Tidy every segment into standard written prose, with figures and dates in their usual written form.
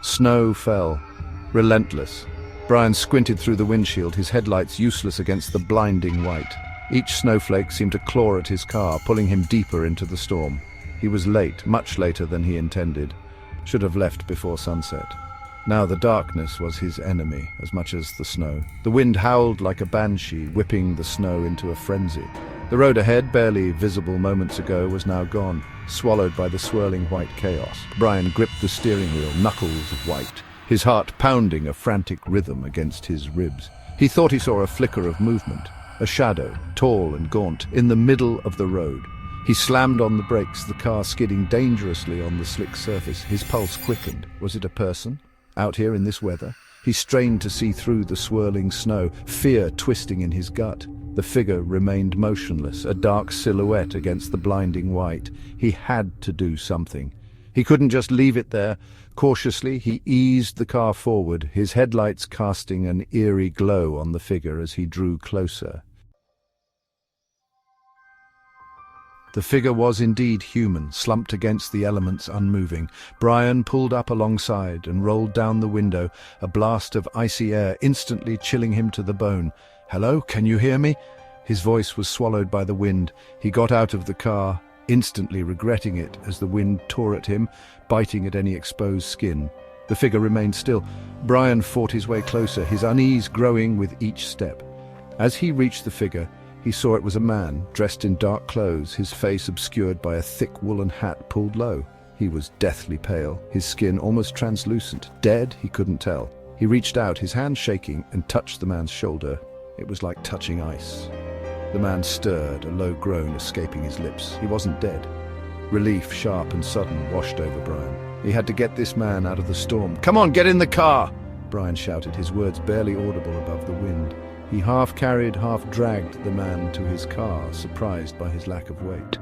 Snow fell, relentless. Brian squinted through the windshield, his headlights useless against the blinding white. Each snowflake seemed to claw at his car, pulling him deeper into the storm. He was late, much later than he intended. Should have left before sunset. Now the darkness was his enemy, as much as the snow. The wind howled like a banshee, whipping the snow into a frenzy. The road ahead, barely visible moments ago, was now gone, swallowed by the swirling white chaos. Brian gripped the steering wheel, knuckles of white, his heart pounding a frantic rhythm against his ribs. He thought he saw a flicker of movement, a shadow, tall and gaunt, in the middle of the road. He slammed on the brakes, the car skidding dangerously on the slick surface. His pulse quickened. Was it a person? Out here in this weather? He strained to see through the swirling snow, fear twisting in his gut. The figure remained motionless, a dark silhouette against the blinding white. He had to do something. He couldn't just leave it there. Cautiously, he eased the car forward, his headlights casting an eerie glow on the figure as he drew closer. The figure was indeed human, slumped against the elements, unmoving. Brian pulled up alongside and rolled down the window, a blast of icy air instantly chilling him to the bone. "Hello, can you hear me?" His voice was swallowed by the wind. He got out of the car, instantly regretting it as the wind tore at him, biting at any exposed skin. The figure remained still. Brian fought his way closer, his unease growing with each step. As he reached the figure, he saw it was a man, dressed in dark clothes, his face obscured by a thick woolen hat pulled low. He was deathly pale, his skin almost translucent. Dead? He couldn't tell. He reached out, his hand shaking, and touched the man's shoulder. It was like touching ice. The man stirred, a low groan escaping his lips. He wasn't dead. Relief, sharp and sudden, washed over Brian. He had to get this man out of the storm. "Come on, get in the car!" Brian shouted, his words barely audible above the wind. He half-carried, half-dragged the man to his car, surprised by his lack of weight.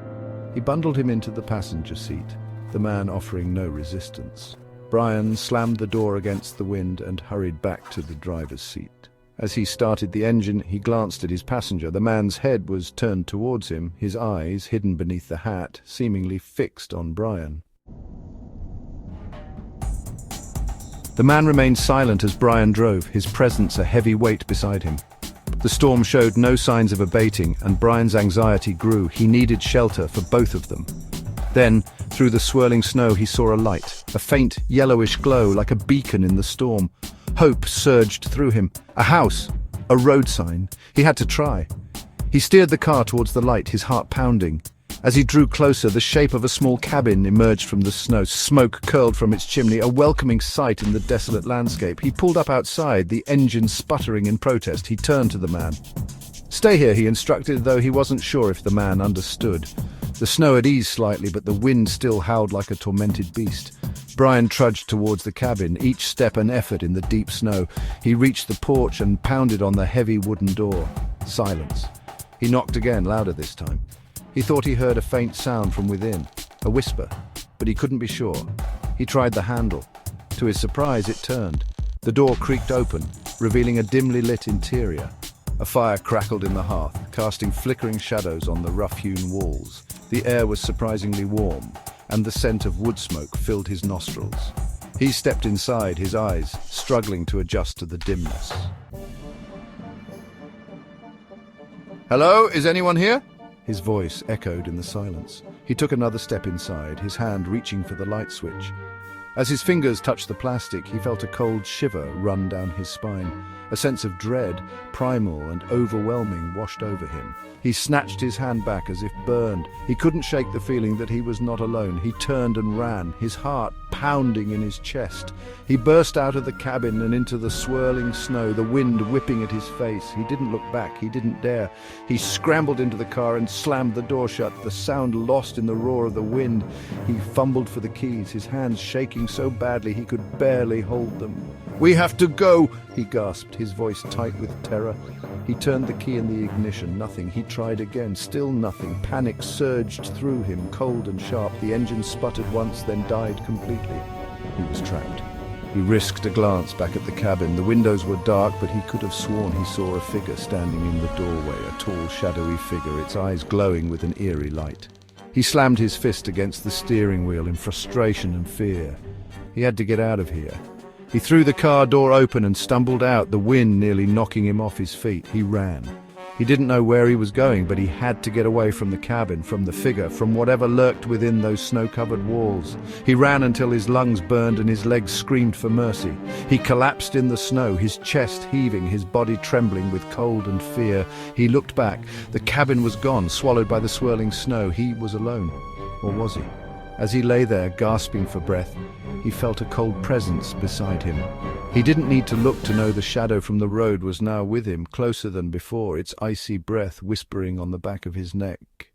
He bundled him into the passenger seat, the man offering no resistance. Brian slammed the door against the wind and hurried back to the driver's seat. As he started the engine, he glanced at his passenger. The man's head was turned towards him, his eyes, hidden beneath the hat, seemingly fixed on Brian. The man remained silent as Brian drove, his presence a heavy weight beside him. The storm showed no signs of abating, and Brian's anxiety grew. He needed shelter for both of them. Then, through the swirling snow, he saw a light, a faint yellowish glow like a beacon in the storm. Hope surged through him. A house, a road sign. He had to try. He steered the car towards the light, his heart pounding. As he drew closer, the shape of a small cabin emerged from the snow. Smoke curled from its chimney, a welcoming sight in the desolate landscape. He pulled up outside, the engine sputtering in protest. He turned to the man. "Stay here," he instructed, though he wasn't sure if the man understood. The snow had eased slightly, but the wind still howled like a tormented beast. Brian trudged towards the cabin, each step an effort in the deep snow. He reached the porch and pounded on the heavy wooden door. Silence. He knocked again, louder this time. He thought he heard a faint sound from within, a whisper, but he couldn't be sure. He tried the handle. To his surprise, it turned. The door creaked open, revealing a dimly lit interior. A fire crackled in the hearth, casting flickering shadows on the rough-hewn walls. The air was surprisingly warm, and the scent of wood smoke filled his nostrils. He stepped inside, his eyes struggling to adjust to the dimness. "Hello, is anyone here?" His voice echoed in the silence. He took another step inside, his hand reaching for the light switch. As his fingers touched the plastic, he felt a cold shiver run down his spine. A sense of dread, primal and overwhelming, washed over him. He snatched his hand back as if burned. He couldn't shake the feeling that he was not alone. He turned and ran, his heart pounding in his chest. He burst out of the cabin and into the swirling snow, the wind whipping at his face. He didn't look back, he didn't dare. He scrambled into the car and slammed the door shut, the sound lost in the roar of the wind. He fumbled for the keys, his hands shaking so badly he could barely hold them. "We have to go," he gasped, his voice tight with terror. He turned the key in the ignition. Nothing. He tried again. Still nothing. Panic surged through him, cold and sharp. The engine sputtered once, then died completely. He was trapped. He risked a glance back at the cabin. The windows were dark, but he could have sworn he saw a figure standing in the doorway, a tall, shadowy figure, its eyes glowing with an eerie light. He slammed his fist against the steering wheel in frustration and fear. He had to get out of here. He threw the car door open and stumbled out, the wind nearly knocking him off his feet. He ran. He didn't know where he was going, but he had to get away from the cabin, from the figure, from whatever lurked within those snow-covered walls. He ran until his lungs burned and his legs screamed for mercy. He collapsed in the snow, his chest heaving, his body trembling with cold and fear. He looked back. The cabin was gone, swallowed by the swirling snow. He was alone. Or was he? As he lay there, gasping for breath, he felt a cold presence beside him. He didn't need to look to know the shadow from the road was now with him, closer than before, its icy breath whispering on the back of his neck.